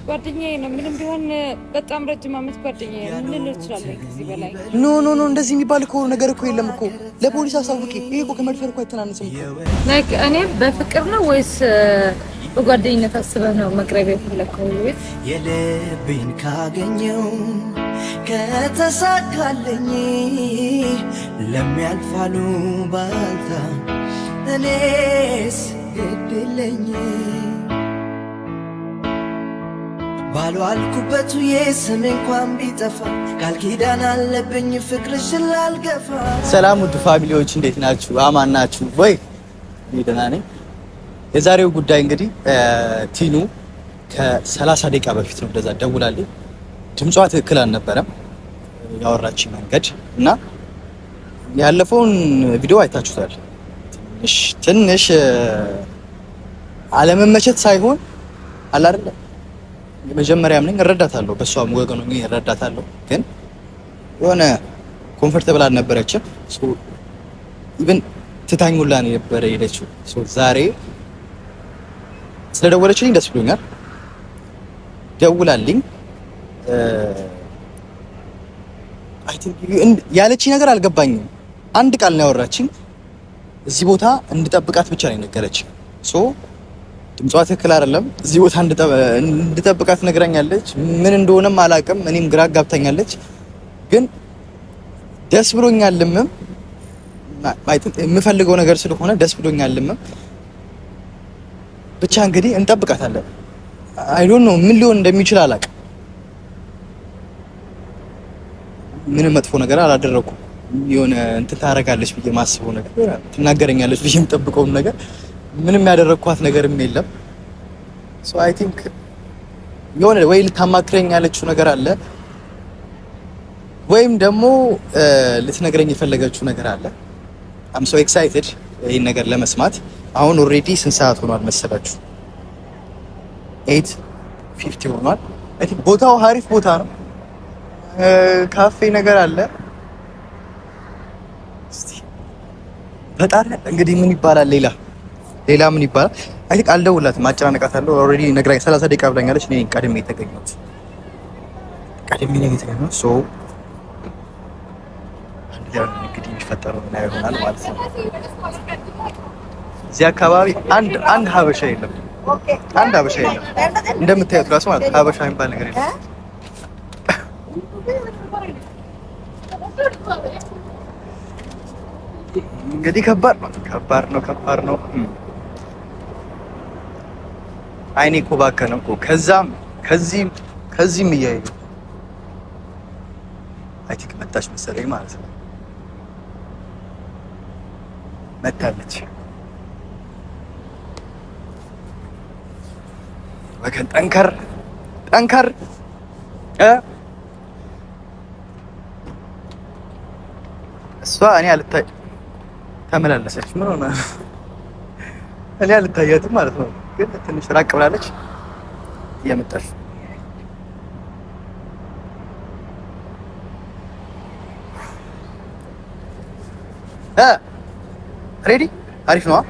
ጓደኛዬ ነው። ምንም ቢሆን በጣም ረጅም ዓመት ጓደኛዬ ነው። ምን ልል እችላለሁ ከዚህ በላይ? ኖ እንደዚህ የሚባል እኮ ነገር እኮ የለም እኮ። ለፖሊስ አሳውቂ። ይሄ እኮ ከመድፈር እኮ አይተናነስም እኮ። ላይክ እኔ በፍቅር ነው ወይስ በጓደኝነት አስበህ ነው መቅረብ የፈለከው? ወይስ የልቤን ካገኘው ከተሳካለኝ ለሚያልፋሉ ባልታ እኔስ ግድለኝ ባልዋልኩበት የስም እንኳን ቢጠፋ ቃል ኪዳን አለብኝ ፍቅርሽን ላልገፋ። ሰላም ውድ ፋሚሊዎች እንዴት ናችሁ? አማን ናችሁ ወይ? ደህና ነኝ። የዛሬው ጉዳይ እንግዲህ ቲኑ ከ30 ደቂቃ በፊት ነው እንደዛ ደውላልኝ። ድምጿ ትክክል አልነበረም ያወራች መንገድ እና ያለፈውን ቪዲዮ አይታችሁታል። ትንሽ አለመመቸት ሳይሆን አለ አይደል የመጀመሪያም ነኝ እረዳታለሁ፣ በሷም ወገኑ ነኝ እረዳታለሁ። ግን የሆነ ኮምፎርታብል አልነበረችም። ኢቭን ትታኙላ ነው የነበረ ሄደችው። ዛሬ ስለደወለችልኝ ደስ ብሎኛል። ደውላልኝ አይ ቲንክ ያለችኝ ነገር አልገባኝም። አንድ ቃል ነው ያወራችኝ። እዚህ ቦታ እንድጠብቃት ብቻ ነው የነገረችኝ። ድምጿ ትክክል አይደለም። እዚህ ቦታ እንድጠብቃት ነግራኛለች። ምን እንደሆነም አላውቅም። እኔም ግራ ጋብታኛለች። ግን ደስ ብሎኛልም የምፈልገው ነገር ስለሆነ ደስ ብሎኛልም። ብቻ እንግዲህ እንጠብቃታለን። አይ ዶንት ኖ ምን ሊሆን እንደሚችል አላውቅም። ምንም መጥፎ ነገር አላደረኩም። የሆነ እንትን ታረጋለች ብዬ ማስበው ነገር ትናገረኛለች ብዬ የምጠብቀው ነገር ምንም ያደረኳት ነገርም የለም። አይ ቲንክ የሆነ ወይ ልታማክረኝ ያለችው ነገር አለ ወይም ደግሞ ልትነግረኝ የፈለገችው ነገር አለ። አም ሶ ኤክሳይትድ ይሄን ነገር ለመስማት። አሁን ኦልሬዲ ስንት ሰዓት ሆኗል መሰላችሁ? 8:50 ሆኗል። አይ ቲንክ ቦታው አሪፍ ቦታ ነው። ካፌ ነገር አለ። እስቲ በጣም እንግዲህ ምን ይባላል ሌላ ምን ይባላል? አይ ቲንክ አልደውላትም፣ አጨናነቃታለሁ። ኦልሬዲ ነግራኝ 30 ደቂቃ ብላኛለች። እኔ ቀድሜ የተገኘሁት እንግዲህ የሚፈጠረው ምን ይሆናል ማለት ነው። እዚህ አካባቢ አንድ ሀበሻ የለም። አንድ ሀበሻ የለም እንደምታዩት ራሱ ማለት ሀበሻ የሚባል ነገር የለም። እንግዲህ ከባድ ነው። አይኔ እኮ ባከነ እኮ ከዚህም እያየ አይ ቲንክ መጣች መሰለኝ ማለት ነው። መታለች። ወገን ጠንከር እሷ እኔ አልታይ ተመላለሰች። ምን ሆነ? እኔ አልታያትም ማለት ነው። ግን ትንሽ ራቅ ብላለች እየመጣች ሬዲ አሪፍ ነው።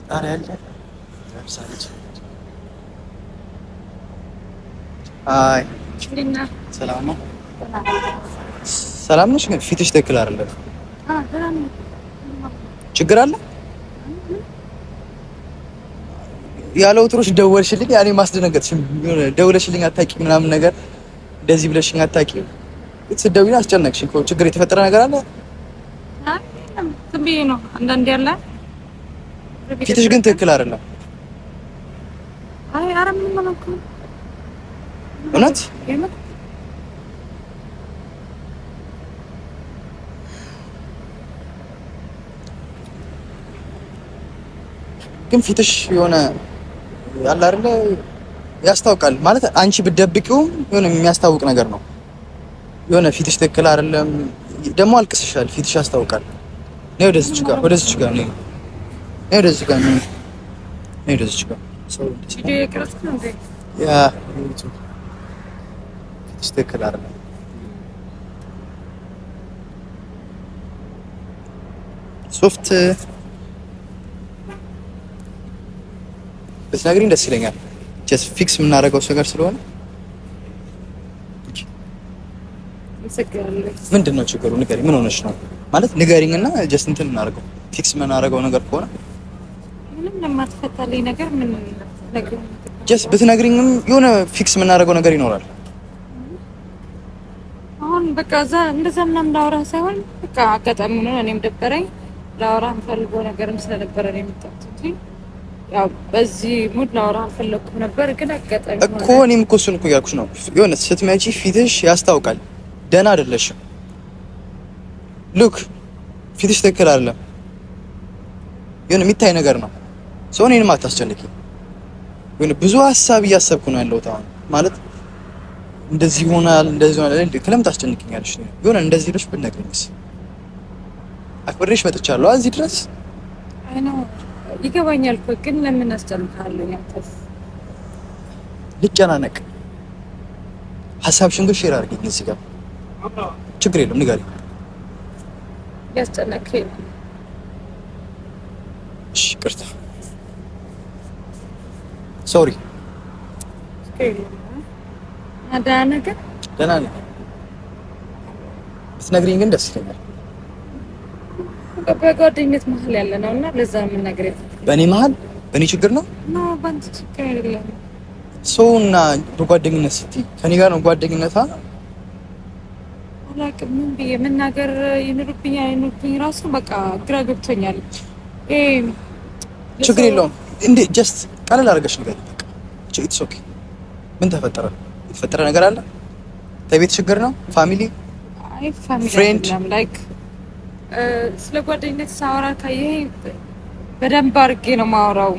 ጣሪያ ያለ ለምሳሌ አይ ሰላም ነው። ሰላም ነሽ? ግን ፊትሽ ትክክል አይደለም። ችግር አለ? ያለው ትሮሽ ደወልሽልኝ፣ ያኔ ማስደነገጥሽም ደውለሽልኝ አታውቂም ምናምን ነገር እንደዚህ ብለሽኝ አታውቂም። ስትደውይኝ አስጨነቅሽኝ። ችግር የተፈጠረ ነገር አለ? አይ ዝም ብዬ ነው አንዳንዴ ያለ። ፊትሽ ግን ትክክል አይደለም። አይ ኧረ ምንም አላልኩም። እውነት ግን ፊትሽ የሆነ አለ አይደለ ያስታውቃል ማለት አንቺ ብትደብቂውም የሆነ የሚያስታውቅ ነገር ነው። የሆነ ፊትሽ ትክክል አይደለም። ደግሞ አልቅስሻል፣ ፊትሽ ያስታውቃል። ነው ወደዚች ጋር ነው ወደዚች ጋር ሰው ቪዲዮ የቀረጽክ ነው እንዴ? ያ ትክክል አይደለም። ሶፍት ብትነግሪኝ ደስ ይለኛል። ጀስት ፊክስ የምናደርገው ነገር ስለሆነ ምንድን ነው ችግሩ? ንገሪኝ። ምን ሆነሽ ነው ማለት ንገሪኝና ጀስት እንትን እናደርገው። ፊክስ የምናደርገው ነገር ከሆነ ምንም ለማትፈታልኝ ነገር ምን ነገር ጀስት ብትነግሪኝም የሆነ ፊክስ የምናደርገው ነገር ይኖራል። አሁን በቃ እንደዛ ምናምን ላወራህ ሳይሆን በቃ አጋጣሚ ነው። እኔም ደበረኝ ላወራህ የምፈልገው ነገርም ስለነበረ ነው የመጣሁት እንጂ ያው በዚህ ሙድ ላወራህ አልፈለኩም ነበር። ግን አጋጣሚ እኮ እኔም እኮ እሱን እኮ እያልኩሽ ነው። የሆነ ስትመጪ ፊትሽ ያስታውቃል። ደህና አይደለሽም። ሉክ ፊትሽ ትክክል አይደለም። የሆነ የሚታይ ነገር ነው። ሰው እኔንም አታስጨንቂ። የሆነ ብዙ ሀሳብ እያሰብኩ ነው ያለሁት አሁን ማለት እንደዚህ ይሆናል እንደዚህ ይሆናል እንዴ ለምን ታስጨንቂኛለሽ? የሆነ እንደዚህ ልሽ ብትነግሪኝስ? አክብሬሽ መጥቻለሁ እዚህ ድረስ። አይ ነው ይገባኛል እኮ ግን ለምን አስጨንቃለሁ? ያንተስ ልጨናነቅ ሀሳብሽን ግን ሼር አድርጊኝ እዚህ ጋር ችግር የለም ንገሪኝ። ያስጨነቀኝ እሺ ይቅርታ ሶሪ። ደህና ነገር ደህና ነኝ። ብትነግሪኝ ግን ደስ ይለኛል። በጓደኝነት መሀል ያለ ነው እና ለዛ ምን ነገር በእኔ መሀል በእኔ ችግር ነው ነው ባንተ ችግር አይደለም። ሰውና በጓደኝነት ስትይ ከኔ ጋር ነው ጓደኝነታ። አላውቅም ምን ብዬ መናገር ይኑርብኝ አይኑርብኝ ራሱ በቃ ግራ ገብቶኛል። ችግር የለውም እንዴ ጀስት ቀለል አድርገሽ ንገሪኝ በቃ። ኢትስ ኦኬ። ምን ተፈጠረ? የተፈጠረ ነገር አለ? ከቤት ችግር ነው? ፋሚሊ? አይ ፋሚሊ ፍሬንድ ላይክ ስለ ጓደኝነት ሳወራ ካየህ በደንብ አድርጌ ነው ማወራው።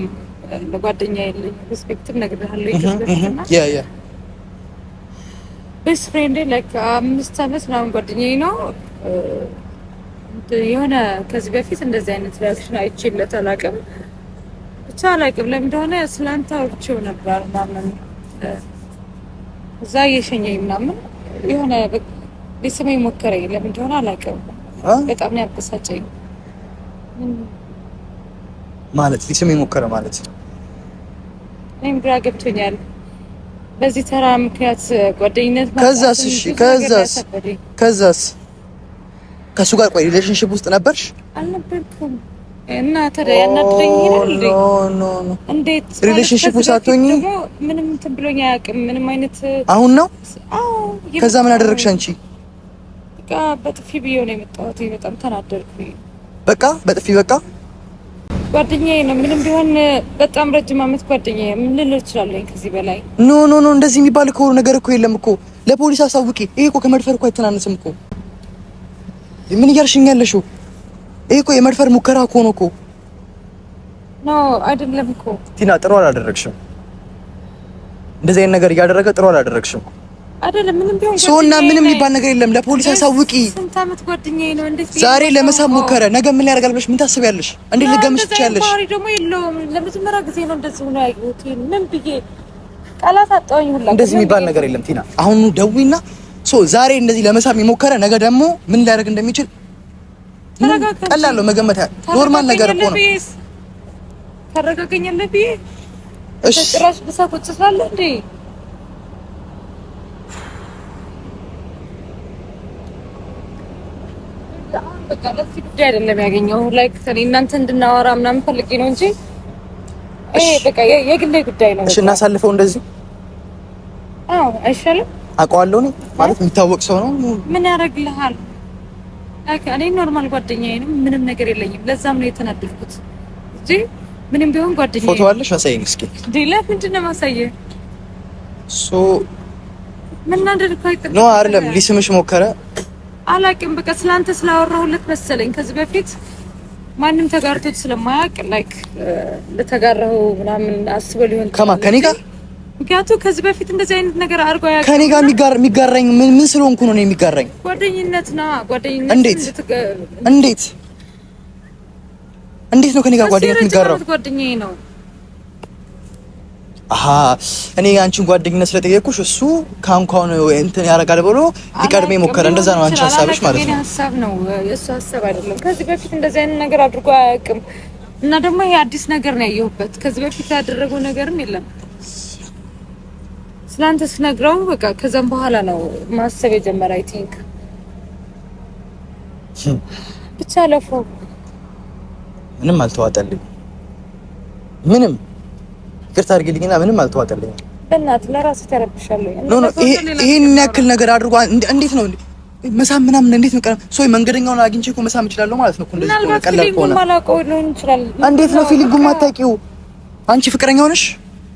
ለጓደኛዬ ያለኝ ሪስፔክት ነግሬሃለሁ። ይከስበትና ያ ቤስት ፍሬንድ ላይክ 5 አመት ምናምን ጓደኛዬ ነው። የሆነ ከዚህ በፊት እንደዚህ አይነት ሪአክሽን አይቼለት አላውቅም። ብቻ አላውቅም ለምን እንደሆነ ስላንተ አውርቼው ነበር ምናምን እዛ እየሸኘኝ ምናምን የሆነ ሊስመኝ ሞከረኝ። ለምን እንደሆነ አላውቅም። በጣም ነው ያበሳጨኝ። ማለት ሊስመኝ ሞከረ ማለት እኔም ግራ ገብቶኛል። በዚህ ተራ ምክንያት ጓደኝነት ከዛስ? እሺ ከዛስ ከሱ ጋር ቆይ ሪሌሽንሺፕ ውስጥ ነበርሽ? አልነበርኩም። እና ታዲያ ያናድረኝ ይሄን እንዴ? ኖ እንዴት ሪሌሽንሺፕ ውስጥ አትሆኚ? ምንም እንትን ብሎኝ አያውቅም። ምንም አይነት አሁን ነው? አዎ። ከዛ ምን አደረግሽ አንቺ? በቃ በጥፊ ብዬ ነው የመጣሁት። በጣም ተናደድኩኝ። በቃ በጥፊ በቃ ጓደኛዬ ነው ምንም ቢሆን በጣም ረጅም አመት ጓደኛዬ ምን ልል እችላለሁ ከዚህ በላይ? ኖ እንደዚህ የሚባል እኮ ነገር እኮ የለም እኮ። ለፖሊስ አሳውቂ። ይሄ እኮ ከመድፈር እኮ አይተናነስም እኮ። ምን እያልሽኝ ያለሽው? ይሄ እኮ የመድፈር ሙከራ እኮ ነው እኮ። ኖ አይደለም እኮ ቲና፣ ጥሩ አላደረግሽም። እንደዚህ አይነት ነገር እያደረገ ጥሩ አላደረግሽም። አይደለም ምንም ቢሆን ሶና ምንም የሚባል ነገር የለም። ለፖሊስ አሳውቂ። ስንት አመት ጓደኛዬ ነው። እንዴት ዛሬ ለመሳብ ሞከረ፣ ነገ ምን ያደርጋል ብለሽ ምን ታስቢያለሽ? እንዴት ልገምሽ ትችያለሽ? ዛሬ ደግሞ የለውም። ለመጀመሪያ ጊዜ ነው እንደዚህ ሆኖ ያየሁት። ምን ብዬ ቃላት አጣሁኝ ሁላ። እንደዚህ የሚባል ነገር የለም ቲና። አሁን ደውይና ዛሬ እንደዚህ ለመሳብ የሞከረ ነገ ደግሞ ምን ሊያደርግ እንደሚችል ቀላል ነው መገመት። ኖርማል ነገር እኮ ነው። ተረጋገኛለህ ብዬ እሺ፣ ጭራሽ ብሳቆጭ ስላለ እንዴ በቃ ለዚህ ጉዳይ አይደለም ያገኘው። ላይክ እኔ እናንተ እንድናወራ ምናምን ፈልጌ ነው እንጂ በቃ የግሌ ጉዳይ ነው። እሺ እናሳልፈው እንደዚህ። አዎ አይሻልም? አውቀዋለሁ ነው ማለት የሚታወቅ ሰው ነው። ምን ያደርግልሃል? ላይክ እኔ ኖርማል ጓደኛዬ ነው። ምንም ነገር የለኝም። ለዛም ነው የተናደድኩት እንጂ ምንም ቢሆን ጓደኛዬ። ፎቶ አለሽ? አሳይኝ እስኪ። ዲላ ምንድን ነው ማሳየህ? ምን እናደርግ አይተህ ነው አይደለም? ሊስምሽ ሞከረ አላውቅም። በቃ ስላንተ ስላወራሁለት መሰለኝ ከዚህ በፊት ማንም ተጋርቶት ስለማያውቅ ላይክ ለተጋራው ምናምን አስበው ሊሆን ከማን ከኔ ጋር? ምክንያቱም ከዚህ በፊት እንደዚህ አይነት ነገር አድርጎ ያውቃል። ከኔ ጋር የሚጋራኝ ምን ስለሆንኩ ነው የሚጋራኝ? ጓደኝነት ነው ጓደኝነት። እንዴት ነው ከኔ ጋር ጓደኝነት የሚጋራው? ጓደኛዬ ነው አሃ እኔ አንቺን ጓደኝነት ስለጠየቅኩሽ እሱ ካሁን እንትን ያደርጋል ብሎ ሊቀድመኝ ሞከረ። እንደዛ ነው አንቺ ሀሳብሽ ማለት ነው? የኔ ሀሳብ ነው የእሱ ሀሳብ አይደለም። ከዚህ በፊት እንደዚህ አይነት ነገር አድርጎ አያውቅም። እና ደግሞ ይሄ አዲስ ነገር ነው ያየሁበት። ከዚህ በፊት ያደረገው ነገርም የለም። ስላንተ ስነግረው በቃ ከዛም በኋላ ነው ማሰብ የጀመረ። አይ ቲንክ ብቻ ለፈው ምንም አልተዋጠልኝ። ምንም ይቅርታ አድርጊልኝና ምንም አልተዋጠልኝ። በእናትህ ለራስህ ተረብሻለሁ። ይሄን ያክል ነገር አድርጎ እንዴት ነው መሳም ምናምን እንዴት ነው ሶይ መንገደኛውን አግኝቼ እኮ መሳም እችላለሁ ማለት ነው። እንደዚህ ነው ቀላል ከሆነ ማላውቀው ሊሆን ይችላል። እንዴት ነው ፊሊንጉን ማታውቂው? አንቺ ፍቅረኛው ነሽ?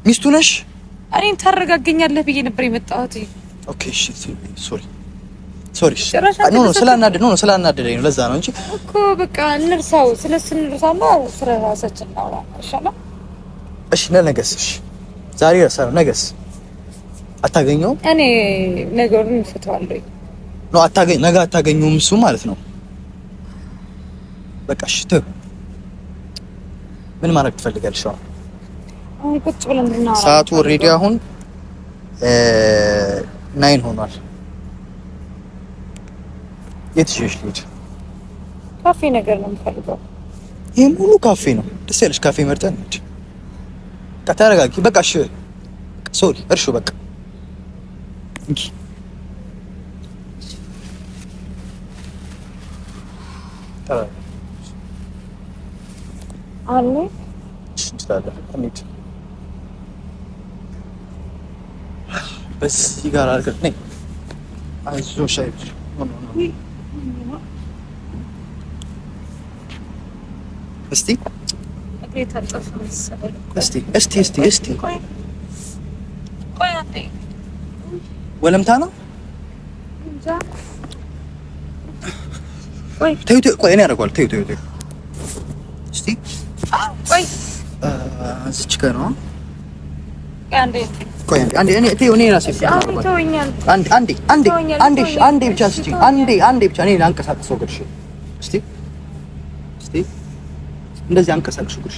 ሚስቱ ነሽ? እኔን ታረጋገኛለህ ብዬ ነበር የመጣሁት። ኦኬ እሺ ሶሪ ስላናደደኝ ነው። ለዛ ነው እንጂ እኮ በቃ እንርሳው። ስለስንርሳማ ስለ ራሳችን ነው አይሻልም? እሺ ለነገስ እሺ ዛሬ ረሳነው። ነገስ አታገኘውም? እኔ ነገሩን እንፈታዋለሁ። ነገ አታገኘውም እሱ ማለት ነው። በቃ እሺ ተው። ምን ማድረግ ትፈልጋለሽ? አሁን ቁጭ ብለን እናወራ። ሰዓቱ ኦልሬዲ አሁን 9 ሆኗል። የት ይዤሽ ልሂድ? ካፌ ነገር ነው የምፈልገው። ይሄ ሙሉ ካፌ ነው። ደስ ያለሽ ካፌ መርጠን እንዴ? በቃ ተረጋጊ። በቃ እሺ ሶሪ እርሹ በቃ እንኪ አለ እንችላለን። እንሂድ። በዚህ ጋር አድርገን ነይ። አይዞሽ አይዞሽ። እስቲ ወለምታ ነው። ቆይ እኔ አደርገዋለሁ። ተይው እስቲ ቆይ እዚች ጋር ነው። አንዴ ብቻ እስቲ አንዴ ብቻ እኔ ላንቀሳቅሰው ግርሽ እስቲ እንደዚህ አንቀሳቅሱ ግርሽ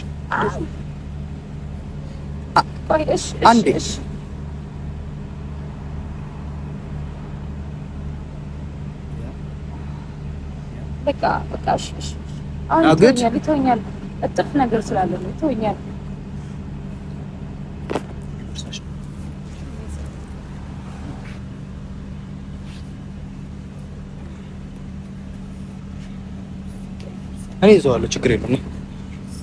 አንዴ በቃ እሺ አሁን ይተውኛል። እጥፍ ነገር ስላለ ነው ይተውኛል። እኔ ይዘዋለሁ፣ ችግር የለም።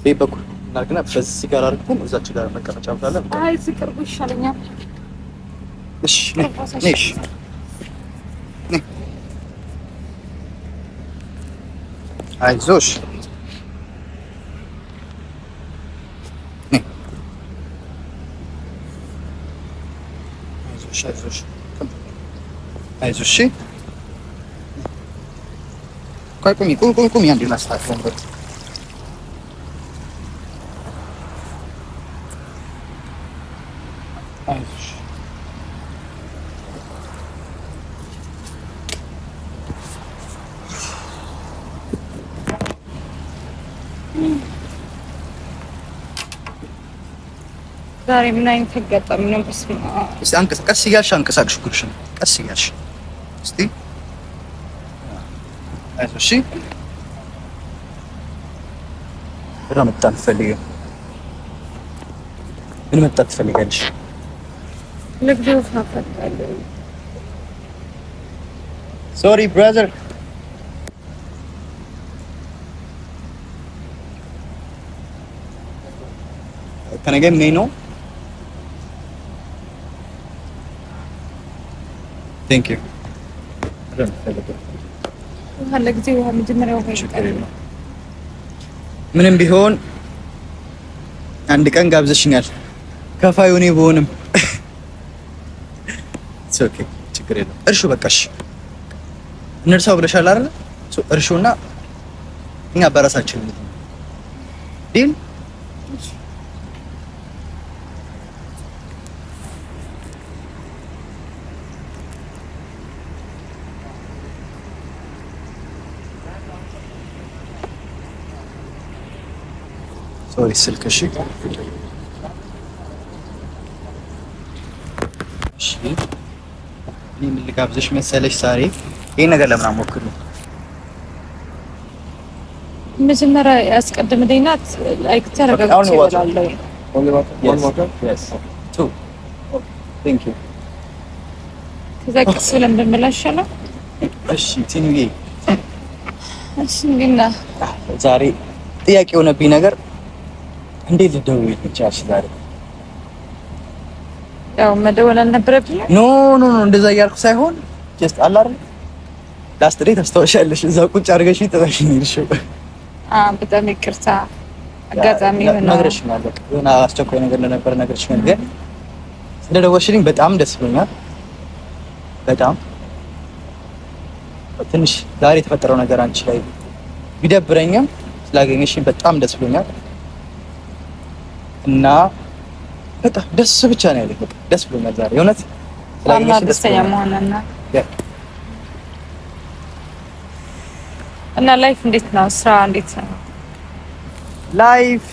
ይሄ በኩል እናርግና በዚህ ጋር አድርገን እዛች ጋር መቀመጫ ብላለን። አይ ዝቅርቡ ይሻለኛል። እሺ ነሽ አይዞሽ አይዞሽ። ቁሚ አንዴ ላስተካክለው። አይዞሽ ዛሬ ምን አይነት አጋጣሚ ነው? እስቲ ቀስ እያልሽ አንቀሳቅሽ ጉርሽን ቀስ እያልሽ እስቲ አይዞሽ። መጣን ፈልገ ምን መጣት ትፈልጋለሽ? ለግዴው ፋፋታለሁ። ሶሪ ብራዘር can I get menu? Thank you. ምንም ቢሆን አንድ ቀን ጋብዘሽኛል። ከፋዩ እኔ ብሆንም ኦኬ ችግር የለም። እርሹ በቃሽ እንርሳው ብለሻል አይደል? እርሹና እኛ በራሳችን ዲል ሶሪ ስልክ እሺ አለኝ። እኔ ምን ልጋብዝሽ መሰለሽ ዛሬ ይሄን ነገር ለምን አሞክሪው? መጀመሪያ ያስቀድምልኝና ላይክ ተረጋግቼ እበላለሁ። Yes. Two. Thank you. ከዛ ቀስ ብለን ብንበላ ይሻላል። እሺ ቲኑዬ፣ እሺ እንግዲህ ዛሬ ጥያቄ የሆነብኝ ነገር እንዴት ልደውልልኝ ቻልሽ ዛሬ? ያው መደወል አልነበረብኝም። ኖ እንደዛ እያልኩ ሳይሆን ጀስት አለ አይደል ላስት ዴይ ታስታውሻለሽ? እዛ ቁጭ አድርገሽ ጥበሽኝ ይልሽው። በጣም ይቅርታ አጋጣሚ ሆነ ነግረሽኛል። በቃ የሆነ አስቸኳይ ነገር እንደነበር ነግረሽኛል። ግን ስለደወልሽልኝ በጣም ደስ ብሎኛል። በጣም ትንሽ ዛሬ የተፈጠረው ነገር አንቺ ላይ ቢደብረኝም ስላገኘሽኝ በጣም ደስ ብሎኛል እና በጣም ደስ ብቻ ነው ያለኝ። በቃ ደስ ብሎኛል ዛሬ የእውነት ስላገኘሽኝ ደስተኛ መሆንና እና ላይፍ እንዴት ነው? ስራ እንዴት ነው? ላይፍ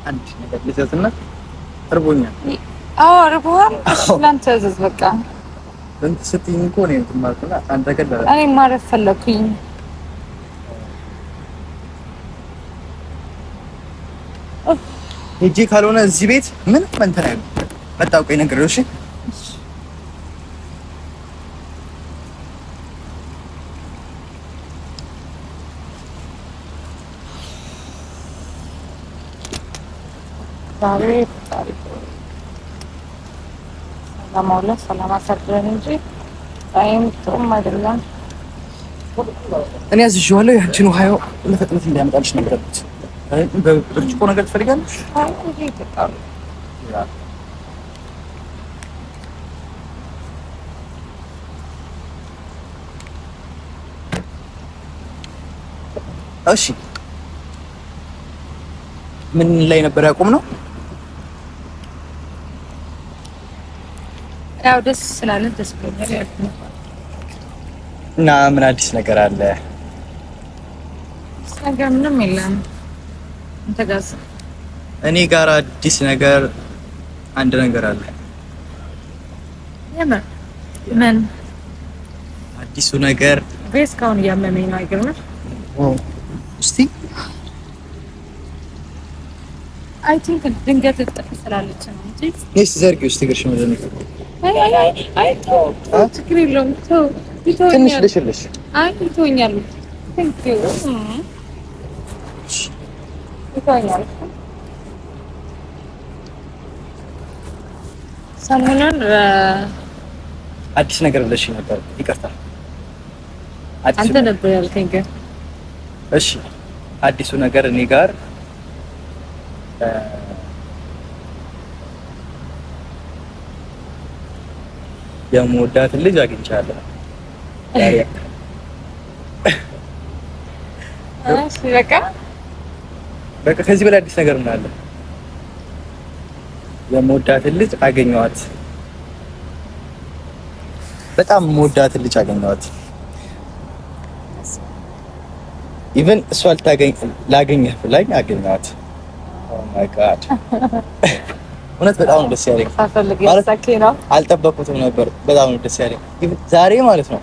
አንድ ነገር ልዘዝና እርቦኛል። እርቦሃል? ላንተ ዘዝ በቃ እንትን ስትይኝ እኮ ነው እንትን ማለት ነው። አንተ ገለለ እኔ ማረፍ ፈለኩኝ። ሄጄ ካልሆነ እዚህ ቤት ምንም እንትን አይደለም። መጣው ቆይ ነገር እሺ ዛሬ ሰላም አሳድረን እንጂ ታይም ጥሩም አይደለም። እኔ አዝዤዋለሁ። ያንቺን ውሃ ለፈጥነት እንዲያመጣልሽ ነገርኩት። በብርጭቆ ነገር ትፈልጋለሽ? አይ እንጂ ይጠጣሉ። እሺ ምን ላይ ነበር ያቆምነው? ያው ደስ ስላለን ደስ ብሎኛል ያልኩት እና ምን አዲስ ነገር አለ? ነገር ምንም የለም። አንተ ጋር እኔ ጋር አዲስ ነገር አንድ ነገር አለ። ምን አዲሱ ነገር? ቤስ ካሁን እያመመኝ ነው። አይገርምሽ? እስቲ አይ ቲንክ ድንገት ተጠቅሰላለች ነው እንጂ ነስ ዘርጊው እስቲ ግርሽ ምንድን ነው? አይ ተው ችግር የለውም። ተው ትንሽ ልሽልሽ። አይ ይተወኛል። ቴንክ ዩ ይተወኛል። ሰሞኑን አዲስ ነገር ብለሽ ነበር። ይቅርታ አንተ ነበር ያልከኝ ግን እሺ አዲሱ ነገር እኔ ጋር የምወዳትን ልጅ አግኝቻለሁ። በቃ ከዚህ በላይ አዲስ ነገር ምን አለ? የምወዳትን ልጅ አገኘኋት። በጣም የምወዳትን ልጅ አገኘኋት። ኢቭን እሷ ላገኘህ ብላኝ አገኘኋት። ኦ ማይ ጋድ እውነት በጣም ነው ደስ ያለኝ። አልጠበኩትም ነበር። በጣም ነው ደስ ያለኝ። ዛሬ ማለት ነው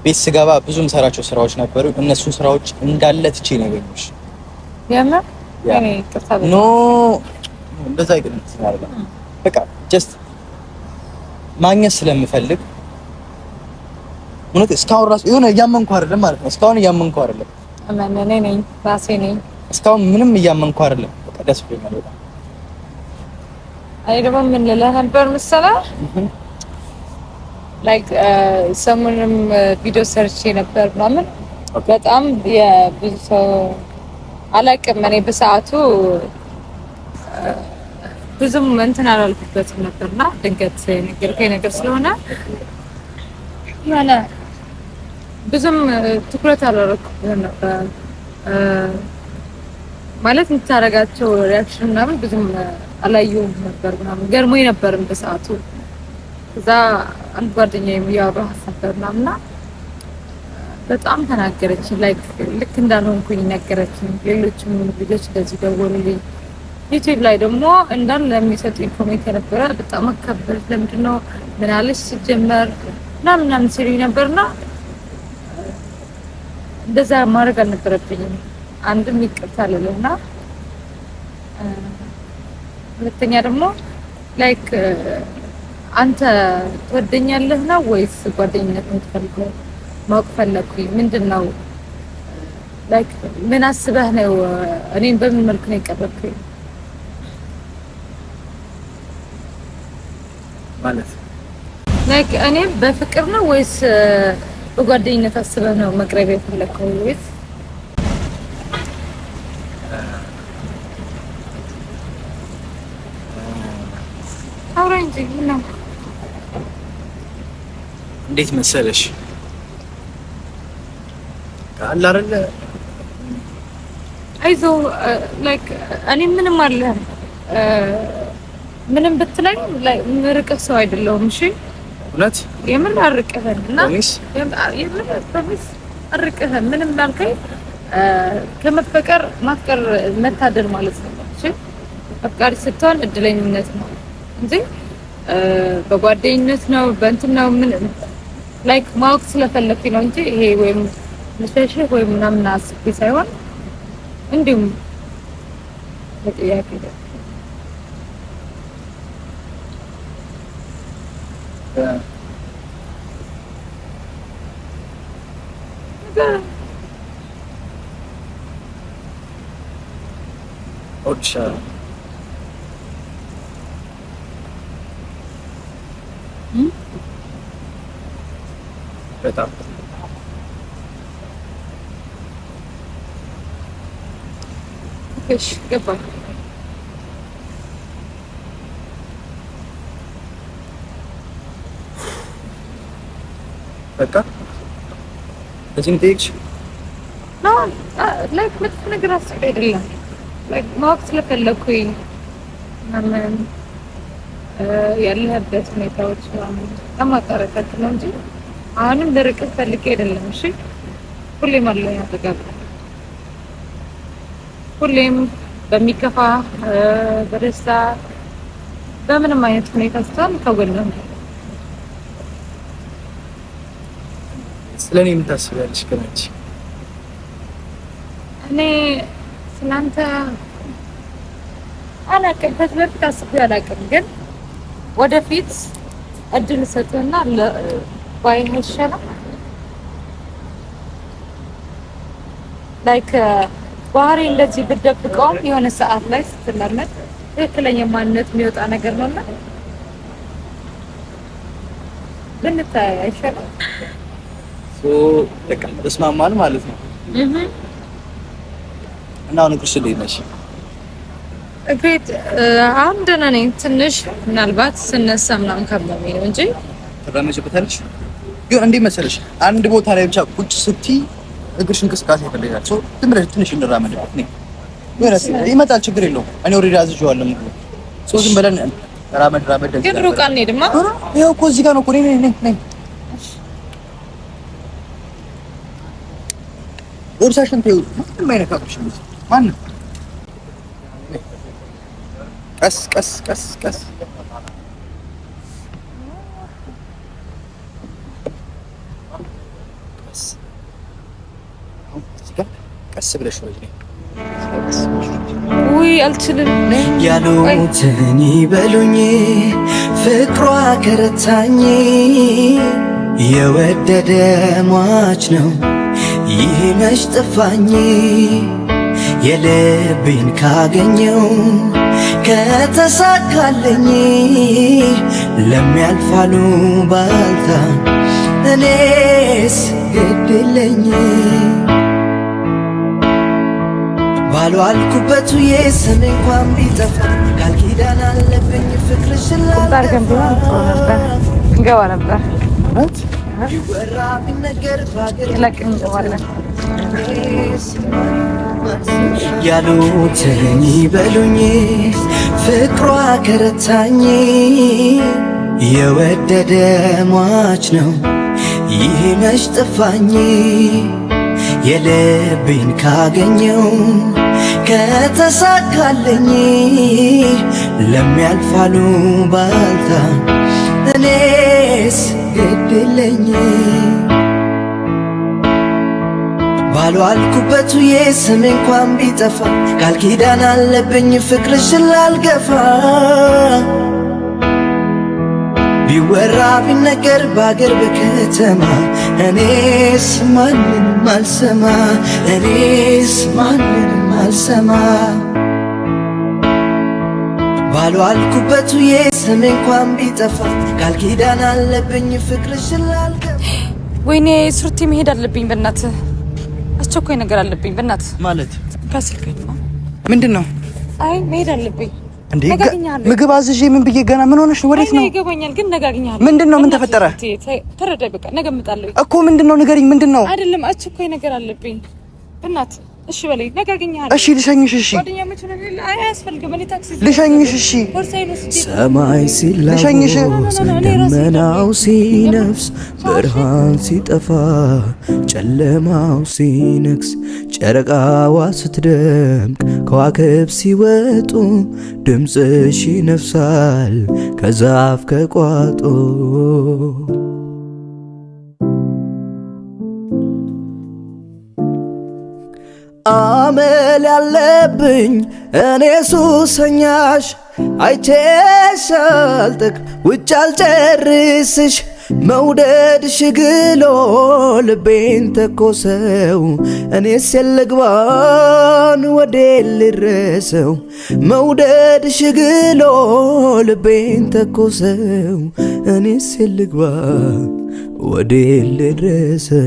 ቤት ስገባ ብዙ የምሰራቸው ስራዎች ነበሩ። እነሱን ስራዎች እንዳለ ትቼ ነው ያገኘሁሽ። ኖ እንደዛ አይደለም። በቃ ጀስት ማግኘት ስለምፈልግ እውነት እስካሁን ራሱ የሆነ እያመንኩ አይደለም ማለት ነው። እስካሁን እያመንኩ አይደለም። እኔ ነኝ ራሴ ነኝ። እስካሁን ምንም እያመንኩ አይደለም። በቃ ደስ ብሎኛል በጣም። አይ ደግሞ ምን ልልህ ነበር መሰለህ? ላይክ ሰሞኑንም ቪዲዮ ሰርቼ ነበር ምናምን በጣም የብዙ ሰው አላውቅም። እኔ በሰዓቱ ብዙም እንትን አላልኩበትም ነበርና ድንገት የነገርከኝ ነገር ስለሆነ ያለ ብዙም ትኩረት አላደረኩበትም ነበር። ማለት የምታደርጋቸው ሪያክሽን ምናምን ብዙም አላየሁም ነበር ምናምን ገርሞኝ ነበርም በሰዓቱ። እዛ አንድ ጓደኛዬ እያወራኋት ነበር ምናምንና በጣም ተናገረችኝ። ላይክ ልክ እንዳልሆንኩኝ ነገረችኝ። ሌሎችም ልጆች እንደዚህ ደወሉልኝ። ዩቲዩብ ላይ ደግሞ እንዳለ ለሚሰጡኝ ኮሜንት የነበረ በጣም አከብር ለምንድነው ምን አለሽ ሲጀመር ምናምን ሲሉኝ ነበርና እንደዛ ማድረግ አልነበረብኝም። አንድም ይቅርታ ልልና ሁለተኛ ደግሞ ላይክ አንተ ትወደኛለህ ነው ወይስ ጓደኝነት የምትፈልገው ማወቅ ፈለኩኝ። ምንድነው ላይክ ምን አስበህ ነው እኔን በምን መልኩ ነው የቀረብከኝ ማለት ላይክ እኔ በፍቅር ነው ወይስ በጓደኝነት አስበህ ነው መቅረብ የፈለከው ወይስ አውራኝ ነው? እንዴት መሰለሽ አለ አይደለ አይዞ ላይክ እኔ ምንም አለ ምንም ብትለኝ ላይ ምርቀህ ሰው አይደለሁም። እሺ እውነት የምን አርቀህና የምን ፕሮሚስ አርቀህ ምንም ላልከኝ ከመፈቀር ማፍቀር መታደል ማለት ነው። እሺ አፍቃሪ ስትሆን እድለኝነት ነው እንጂ በጓደኝነት ነው በእንትን ነው ምን ላይክ ማወቅ ስለፈለኩኝ ነው እንጂ ይሄ ወይም ለሸሽህ ወይም ምናምን አስቤ ሳይሆን እንዲሁም ለጥያቄ ኦቻ በጣም እሺ ገባኝ። በቃ ለዚህ ጠይቅሽ ነው ላይክ መጥፎ ነገር አስቤ አይደለም ላይክ ማወቅ ስለፈለኩኝ ምናምን ያለህበት ሁኔታዎች ምናምን ለማጣራት ነው እንጂ አሁንም ለርቀት ፈልጌ አይደለም። እሺ ሁሌም አለኝ አጠገብ ሁሌም በሚከፋ በደስታ በምንም አይነት ሁኔታ ስትሆን ከጎንህ ነው። ስለኔ የምታስቢያለሽ ከነች እኔ ስላንተ አላውቅም። ከዚህ በፊት አስቤ አላውቅም፣ ግን ወደፊት እድል ሰጥና ባይህ ይሻላል። ላይክ ባህሪ እንደዚህ ብትደብቀውም የሆነ ሰዓት ላይ ስትለመድ ትክክለኛ ማንነት የሚወጣ ነገር ነውና ብንታይ አይሻልም? በቃ ተስማማን ማለት ነው። እና አሁን እግርሽ እንዴት ነሽ? እግሬት አሁን ደህና ነኝ። ትንሽ ምናልባት ስነሳ ምናምን ካመመኝ ነው እንጂ ተራመጭበታለሽ። ግን እንዴት መሰለሽ አንድ ቦታ ላይ ብቻ ቁጭ ስትይ እግርሽ እንቅስቃሴ ይፈልጋል። ዝም ብለሽ ትንሽ እንራመድበት ነው ይመጣል፣ ችግር የለውም። እኔ ኦልሬዲ አዝዤዋለሁ ምግቡ። ዝም ብለን ራመድ ግን ሩቅ አንሄድማ። ይኸው እኮ እዚህ ጋር ነው እኮ ነኝ ቦርሳሽን ተይው። ምንም አይነካብሽም። ማንም ቀስ ቀስ ብለሽ ነው ውይ አልችልም ያሉትን ይበሉኝ ፍቅሯ ከረታኝ የወደደ ሟች ነው ይሄ መች ጠፋኝ የልቤን ካገኘው ከተሳካለኝ ለሚያልፋሉ ባልታ እኔስ ግድለኝ ባልዋልኩበት የስም እንኳን ቢጠፋ ቃል ኪዳን አለብኝ ፍቅርሽን እንገባ ነበር ይወራ ቢነገር ባገር እንገባለን ያሉትን ይበሉኝ ፍቅሯ ከረታኝ የወደደ ሟች ነው ይሄ መች ጠፋኝ የልቤን ካገኘው ከተሳካልኝ ለሚያልፋሉ ባልታ እኔስ ግድለኝ ባልዋልኩበት የስሜ እንኳን ቢጠፋ ቃል ኪዳን አለብኝ ፍቅርሽን ላልገፋ ቢወራ ቢነገር ባገር በከተማ እኔስ ማንንም አልሰማ እኔስ ማንንም አልሰማ ባልዋልኩበት የስሜ እንኳን ቢጠፋ ቃል ኪዳን አለብኝ ፍቅርሽን ላልገፋ ወይኔ ሱርቲ መሄድ አለብኝ በእናትህ አስቸኳይ ነገር አለብኝ በእናትህ ማለት ከስልክ ነው ምንድነው አይ መሄድ አለብኝ እንዴ ምግብ አዝዤ ምን ብዬ ገና ምን ሆነሽ ነው ወዴት ነው ይገባኛል ግን ነጋግኛለሁ ምንድነው ምን ተፈጠረ ተረዳይ በቃ ነገ እመጣለሁ እኮ ምንድነው ንገሪኝ ምንድነው አይደለም አስቸኳይ ነገር አለብኝ በእናትህ እሺ በለኝ ነጋግኛለሁ እሺ ልሸኝሽ እሺ ጓደኛ መቼ ነው አይ አያስፈልግም እኔ ታክሲ ልሸኝሽ እሺ ሰማይ ሲላወስ ደመናው ሲነፍስ ብርሃን ሲጠፋ ጨለማው ሲነግስ ጨረቃዋ ስትደምቅ ከዋክብት ሲወጡ ድምፅሽ ይነፍሳል ከዛፍ ከቋጦ አመል ያለብኝ እኔ ሱሰኛሽ አይቼሽ አልጠግብ ውጭ አልጨርስሽ መውደድሽ ግሎ ልቤን ተኮሰው እኔስ የልግባን ወዴ ልድረሰው መውደድሽ ግሎ ልቤን ተኮሰው እኔስ የልግባን ወዴ ልድረሰው